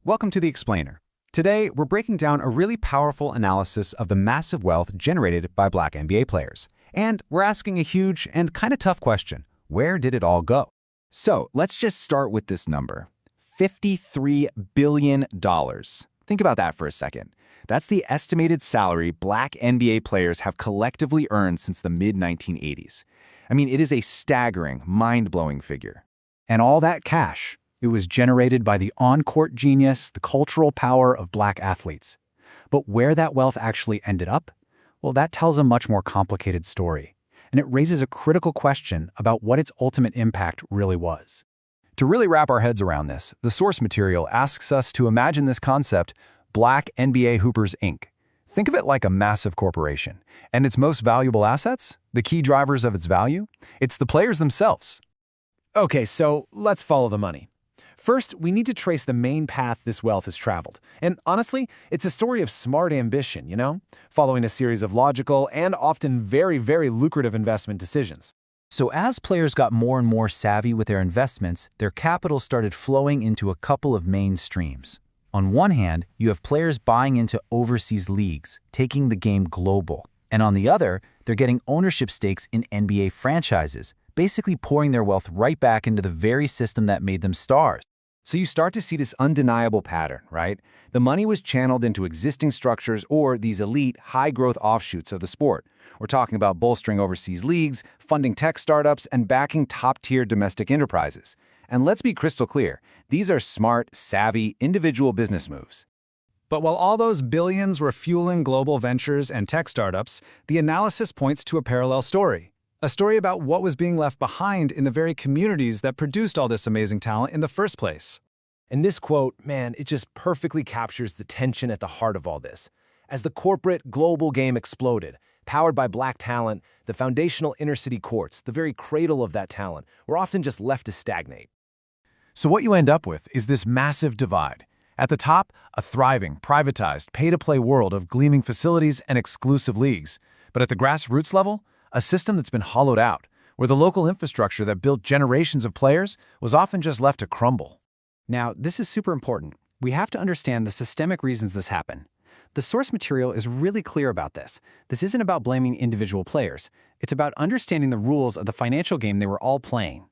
Welcome to The Explainer. Today, we're breaking down a really powerful analysis of the massive wealth generated by Black NBA players. And we're asking a huge and kind of tough question. Where did it all go? So let's just start with this number, $53 billion. Think about that for a second. That's the estimated salary Black NBA players have collectively earned since the mid-1980s. I mean, it is a staggering, mind-blowing figure. And all that cash, it was generated by the on-court genius, the cultural power of Black athletes. But where that wealth actually ended up? Well, that tells a much more complicated story. And it raises a critical question about what its ultimate impact really was. To really wrap our heads around this, the source material asks us to imagine this concept, Black NBA Hoopers, Inc. Think of it like a massive corporation. And its most valuable assets, the key drivers of its value, it's the players themselves. Okay, so let's follow the money. First, we need to trace the main path this wealth has traveled. And honestly, it's a story of smart ambition, following a series of logical and often very, very lucrative investment decisions. So as players got more and more savvy with their investments, their capital started flowing into a couple of main streams. On one hand, you have players buying into overseas leagues, taking the game global. And on the other, they're getting ownership stakes in NBA franchises, basically pouring their wealth right back into the very system that made them stars. So you start to see this undeniable pattern, right? The money was channeled into existing structures or these elite, high-growth offshoots of the sport. We're talking about bolstering overseas leagues, funding tech startups, and backing top-tier domestic enterprises. And let's be crystal clear, these are smart, savvy, individual business moves. But while all those billions were fueling global ventures and tech startups, the analysis points to a parallel story. A story about what was being left behind in the very communities that produced all this amazing talent in the first place. And this quote, man, it just perfectly captures the tension at the heart of all this. As the corporate global game exploded, powered by Black talent, the foundational inner-city courts, the very cradle of that talent, were often just left to stagnate. So what you end up with is this massive divide. At the top, a thriving, privatized, pay-to-play world of gleaming facilities and exclusive leagues. But at the grassroots level, a system that's been hollowed out, where the local infrastructure that built generations of players was often just left to crumble. Now, this is super important. We have to understand the systemic reasons this happened. The source material is really clear about this. This isn't about blaming individual players. It's about understanding the rules of the financial game they were all playing.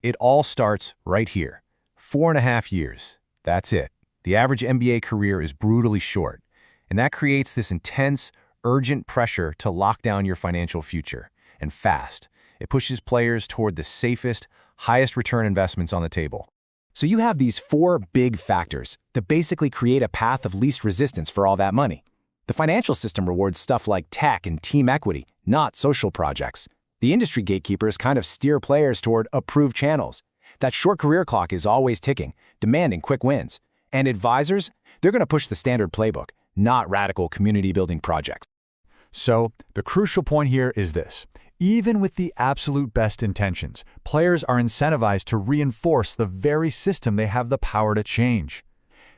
It all starts right here. 4.5 years. That's it. The average NBA career is brutally short, and that creates this intense, urgent pressure to lock down your financial future, and fast. It pushes players toward the safest, highest return investments on the table. So you have these four big factors that basically create a path of least resistance for all that money. The financial system rewards stuff like tech and team equity, not social projects. The industry gatekeepers kind of steer players toward approved channels. That short career clock is always ticking, demanding quick wins. And advisors, they're going to push the standard playbook, not radical community-building projects. So, the crucial point here is this. Even with the absolute best intentions, players are incentivized to reinforce the very system they have the power to change.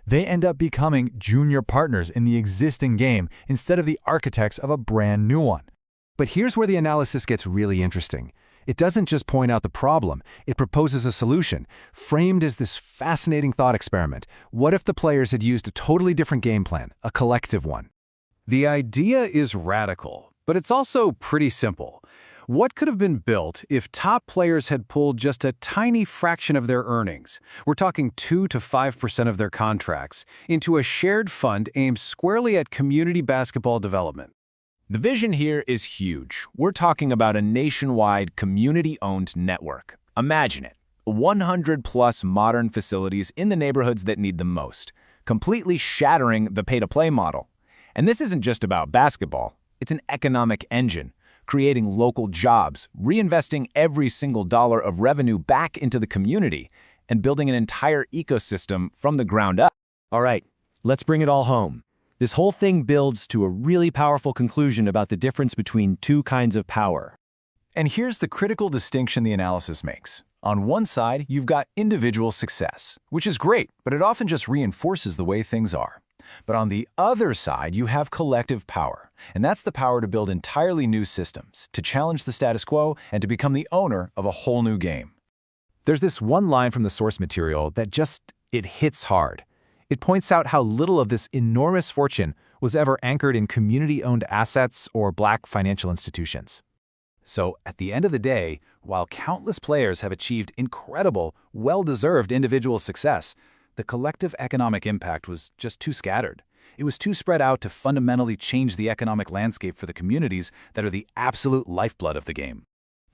They end up becoming junior partners in the existing game instead of the architects of a brand new one. But here's where the analysis gets really interesting. It doesn't just point out the problem, it proposes a solution, framed as this fascinating thought experiment. What if the players had used a totally different game plan, a collective one? The idea is radical, but it's also pretty simple. What could have been built if top players had pulled just a tiny fraction of their earnings, we're talking 2 to 5% of their contracts, into a shared fund aimed squarely at community basketball development? The vision here is huge. We're talking about a nationwide community-owned network. Imagine it, 100-plus modern facilities in the neighborhoods that need them most, completely shattering the pay-to-play model. And this isn't just about basketball. It's an economic engine, creating local jobs, reinvesting every single dollar of revenue back into the community, and building an entire ecosystem from the ground up. All right, let's bring it all home. This whole thing builds to a really powerful conclusion about the difference between two kinds of power. And here's the critical distinction the analysis makes. On one side, you've got individual success, which is great, but it often just reinforces the way things are. But on the other side, you have collective power, and that's the power to build entirely new systems, to challenge the status quo, and to become the owner of a whole new game. There's this one line from the source material that it hits hard. It points out how little of this enormous fortune was ever anchored in community-owned assets or black financial institutions. So, at the end of the day, while countless players have achieved incredible, well-deserved individual success, the collective economic impact was just too scattered. It was too spread out to fundamentally change the economic landscape for the communities that are the absolute lifeblood of the game.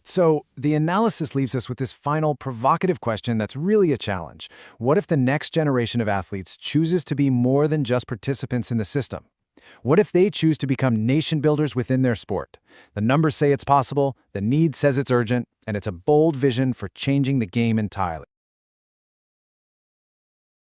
So, the analysis leaves us with this final provocative question that's really a challenge. What if the next generation of athletes chooses to be more than just participants in the system? What if they choose to become nation builders within their sport? The numbers say it's possible, the need says it's urgent, and it's a bold vision for changing the game entirely.